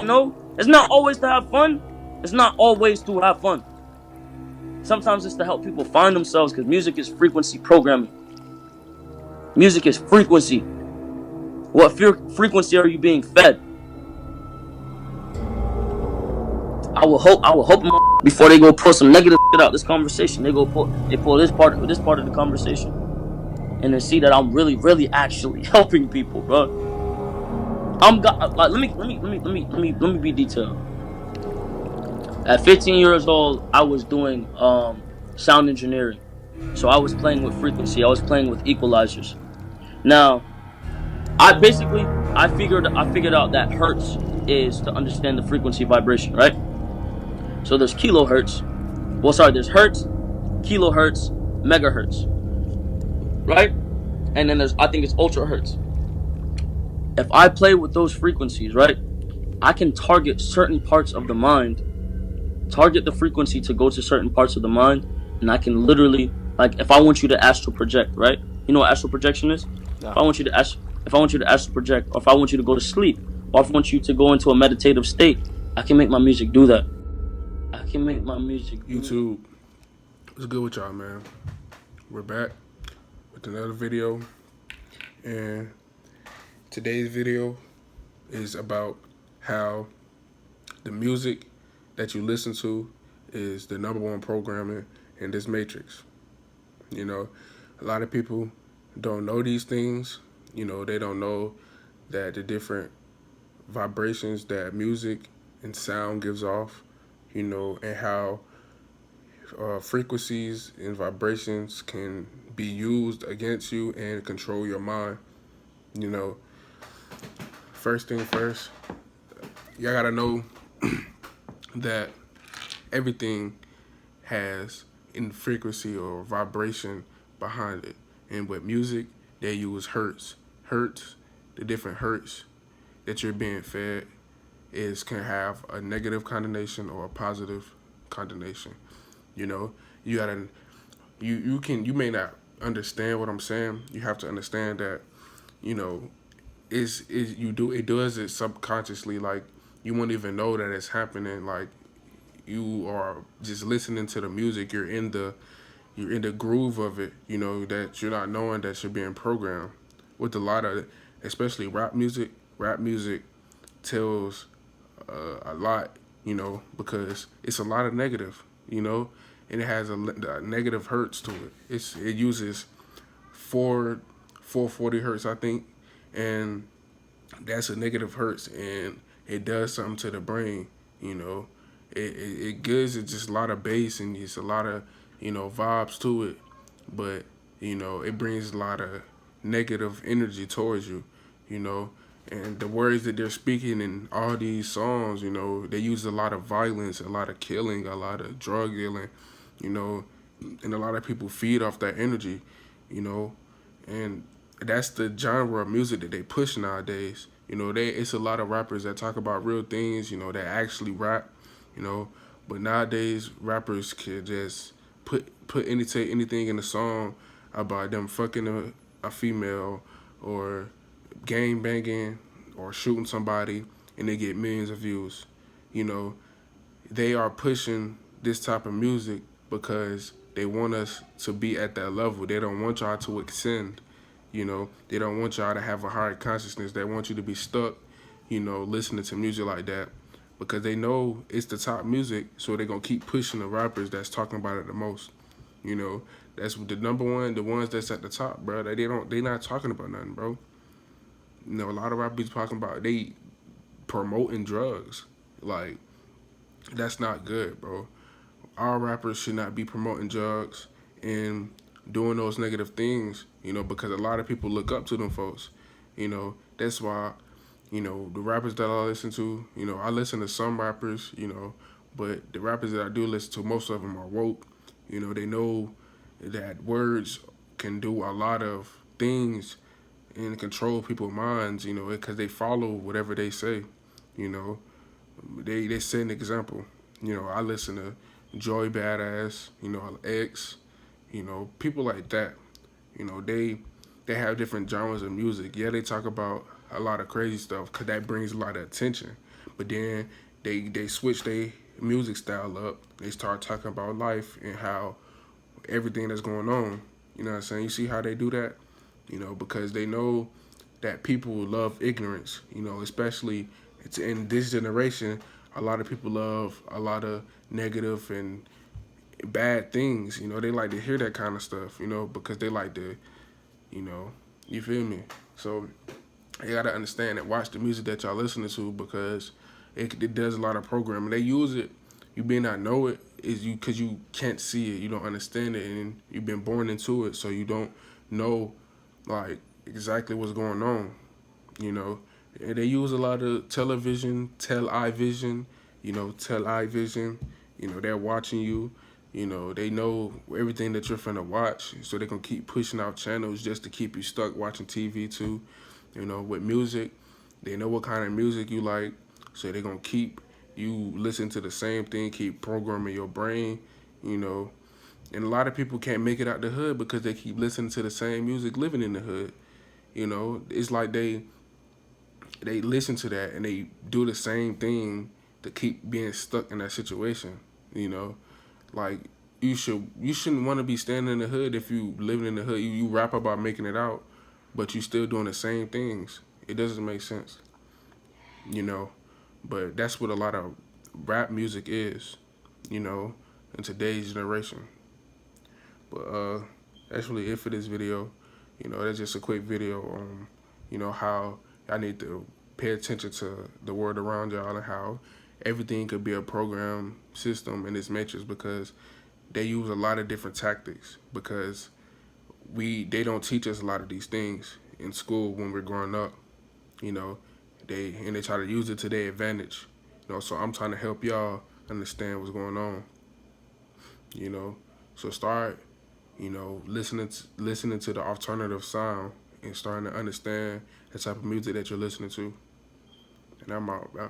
You know, it's not always to have fun. It's not always to have fun. Sometimes it's to help people find themselves because music is frequency programming. Music is frequency. What frequency are you being fed? I will hope before they go pull some negative shit out this conversation. They pull this part of the conversation, and then see that I'm really actually helping people, bro. Let me be detailed. At 15 years old, I was doing sound engineering, so I was playing with frequency. I was playing with equalizers. Now, I figured out that hertz is to understand the frequency vibration, right? So there's kilohertz. Well, sorry, there's hertz, kilohertz, megahertz, right? And then I think it's ultra hertz. If I play with those frequencies, right, I can target certain parts of the mind, target the frequency to go to certain parts of the mind, and I can literally, like, if I want you to astral project, right? You know what astral projection is? No. If I want you to astral project, or if I want you to go to sleep, or if I want you to go into a meditative state, I can make my music do that. I can make my music do YouTube, what's good with y'all, man? We're back with another video, and today's video is about how the music that you listen to is the #1 programming in this matrix. You know, a lot of people don't know these things. You know, they don't know that the different vibrations that music and sound gives off, you know, and how frequencies and vibrations can be used against you and control your mind. You know, first thing first, y'all gotta know that everything has in frequency or vibration behind it. And with music, they use hertz. Hertz, the different hertz that you're being fed can have a negative connotation or a positive connotation. You know, you may not understand what I'm saying. You have to understand that, you know, it does it subconsciously. Like, you won't even know that it's happening. Like, you are just listening to the music. You're in the groove of it. You know, that you're not knowing that you're being programmed. With a lot of, especially rap music. Rap music tells a lot. You know, because it's a lot of negative. You know, and it has a negative hertz to it. It uses 440 hertz, I think, and that's a negative hertz, and it does something to the brain. You know, it gives it just a lot of bass and it's a lot of, you know, vibes to it, but, you know, it brings a lot of negative energy towards you. You know, and the words that they're speaking in all these songs, you know, they use a lot of violence, a lot of killing, a lot of drug dealing, you know, and a lot of people feed off that energy, you know, and that's the genre of music that they push nowadays. You know, it's a lot of rappers that talk about real things, you know, that actually rap, you know, but nowadays rappers can just put anything in a song about them fucking a female or gang banging or shooting somebody, and they get millions of views. You know, they are pushing this type of music because they want us to be at that level. They don't want y'all to ascend. You know, they don't want y'all to have a higher consciousness. They want you to be stuck, you know, listening to music like that because they know it's the top music, so they're going to keep pushing the rappers that's talking about it the most. You know, that's the #1, the ones that's at the top, bro. They not talking about nothing, bro. You know, a lot of rappers talking about they promoting drugs. Like, that's not good, bro. Our rappers should not be promoting drugs and doing those negative things, you know, because a lot of people look up to them folks. You know, that's why, you know, the rappers that I listen to, you know, I listen to some rappers, you know, but the rappers that I do listen to, most of them are woke. You know, they know that words can do a lot of things and control people's minds, you know, because they follow whatever they say, you know. They set an example. You know, I listen to Joey Badass, you know, X, you know, people like that. You know, they have different genres of music. Yeah, they talk about a lot of crazy stuff because that brings a lot of attention. But then they switch their music style up. They start talking about life and how everything that's going on. You know what I'm saying? You see how they do that? You know, because they know that people love ignorance. You know, especially it's in this generation. A lot of people love a lot of negative and bad things. You know, they like to hear that kind of stuff. You know, because they like to, you know, you feel me? So you gotta understand and watch the music that y'all listening to because it does a lot of programming. They use it. You may not know it is you because you can't see it. You don't understand it, and you've been born into it, so you don't know like exactly what's going on. You know, and they use a lot of television, tele-vision. You know, tele-vision. You know, they're watching you. You know, they know everything that you're finna watch, so they gonna keep pushing out channels just to keep you stuck watching TV too. You know, with music, they know what kind of music you like, so they're gonna keep you listen to the same thing, keep programming your brain, you know. And a lot of people can't make it out the hood because they keep listening to the same music living in the hood. You know, it's like they listen to that and they do the same thing to keep being stuck in that situation. You know, like you shouldn't want to be standing in the hood if you living in the hood. You rap about making it out, but you still doing the same things. It doesn't make sense. You know, but that's what a lot of rap music is. You know, in today's generation. But that's really it for this video. You know, that's just a quick video on, you know, how I need to pay attention to the world around y'all and how everything could be a program system in this matrix because they use a lot of different tactics because they don't teach us a lot of these things in school when we're growing up. You know, they try to use it to their advantage. You know, so I'm trying to help y'all understand what's going on. You know, so start, you know, listening to the alternative sound and starting to understand the type of music that you're listening to. And I'm out, bro.